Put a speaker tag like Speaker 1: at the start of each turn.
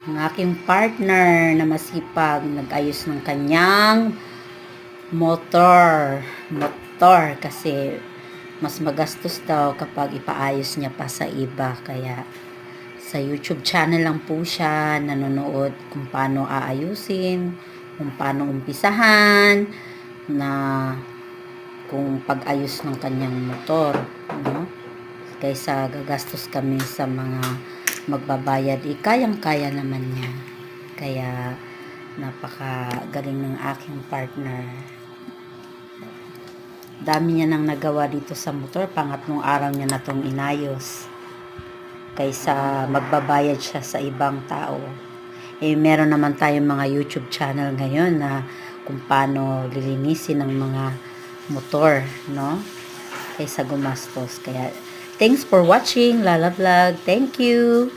Speaker 1: Ang aking partner na masipag nag-ayos ng kanyang motor kasi mas magastos daw kapag ipaayos niya pa sa iba. Kaya sa YouTube channel lang po siya nanonood kung paano aayusin, kung paano umpisahan na kung pag-ayos ng kanyang motor, no? Kaysa gagastos kami sa mga magbabayad, kayang-kaya naman niya. Kaya napakagaling ng aking partner. Dami niya nang nagawa dito sa motor, pangatlong araw niya na itong inayos. Kaysa magbabayad siya sa ibang tao. Meron naman tayong mga YouTube channel ngayon na kung paano lilinisin ng mga motor, no? Kaysa gumastos. Kaya thanks for watching Lala Vlog. Thank you.